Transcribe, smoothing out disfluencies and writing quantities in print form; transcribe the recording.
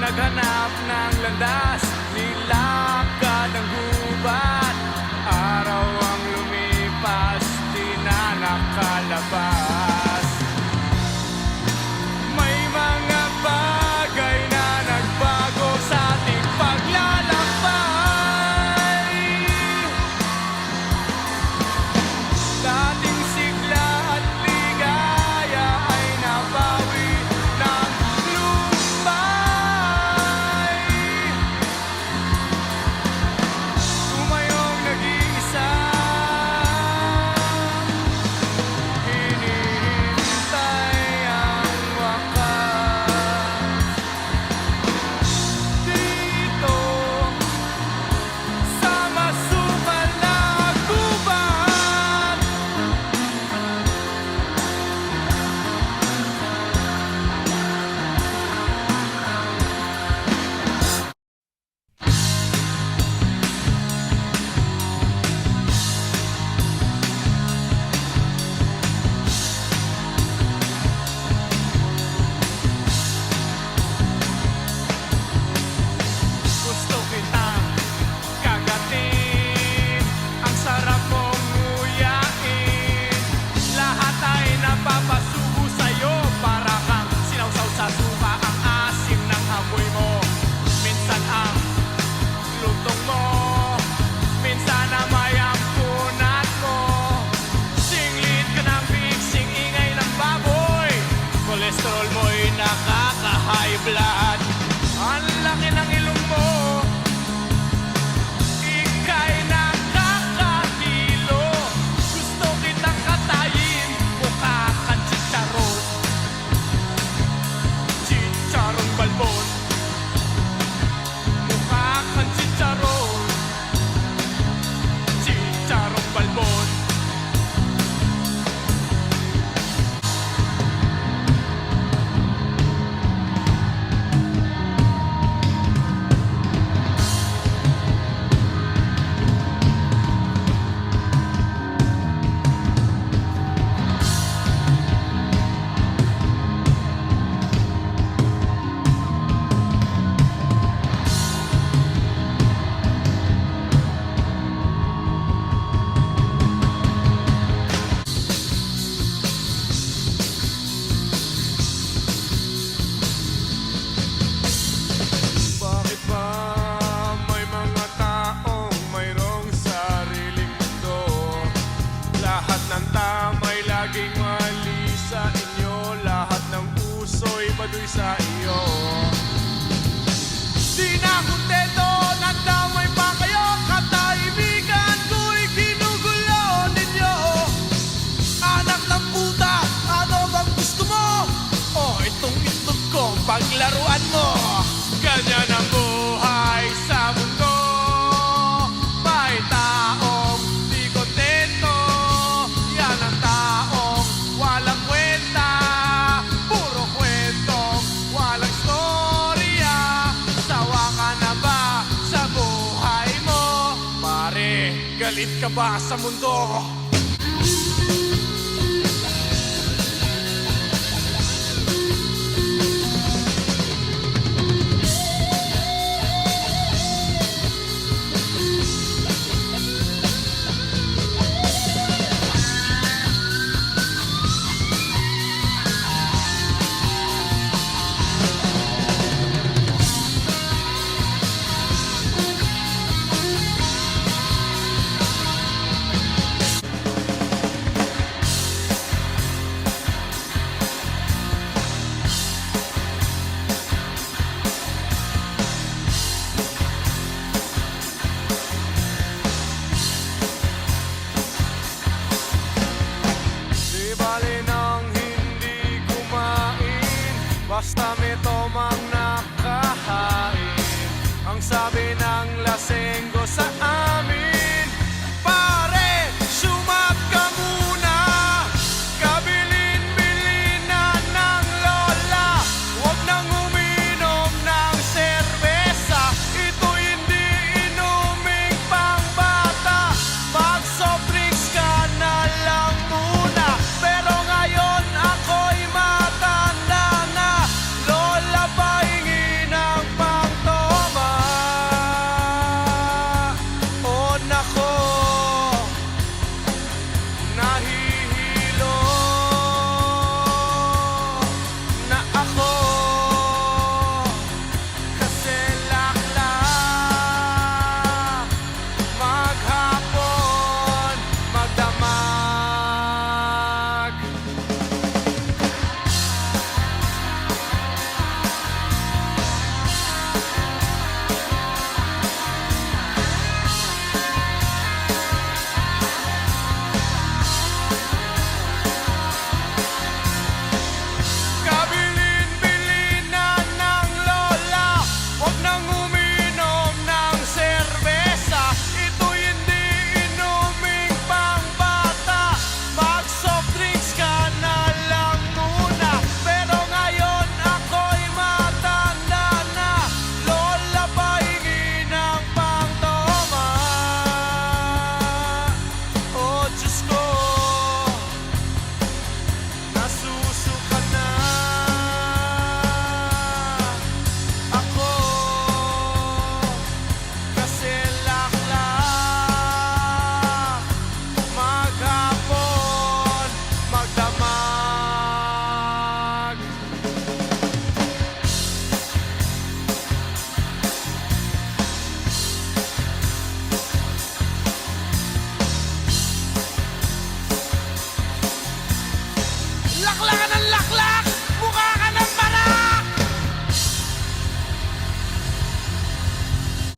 naghanap ng landas, nilakad ang gubat. Araw ang lumipas, di na nakalabas. May mga bagay na nagbago sa ating paglalakbay. Dating sigla at ligaya ay nabawi ng lumbay. Tumayong nag-iisa, hinihintay ang wakas. Dito sa masukal na gubat, gusto kitang kagatin, ang sarap mong nguyain. Lahat ay napapasubo sa'yo, para kang sinawsaw sa suka. Ang asim ng amoy mo, minsan ang lutong mo, minsan na may ampunat mo. Singlit ka ng bigsing, ingay ng baboy, kolesterol mo'y nakaka-high blood. Ang laki ng ilong mo, ika'y nakakahilo. Gusto kitang katayin, mukha kang chicharon, chicharong balbon. Mukha kang chicharon, chicharong balbon. Bakit ba may mga taong mayroong sariling mundo? Lahat ng tama'y laging mali sa inyo, lahat ng puso'y baduy sa iyo. Di na kontento, nandamay pa kayo, katahimikan ko'y ginugulo ninyo. Anak ng puta, ano bang gusto mo? O itong itlog kong paglaruan mo. Ganyan ang buhay sa mundo, may taong di kontento. Yan ang taong walang kwenta, puro kwentong walang storya. Sawa ka na ba sa buhay mo? Pare, galit ka ba sa mundo? Di bali nang hindi kumain, basta may tomang nakahain. Ang sabi ng lasenggo sa amin,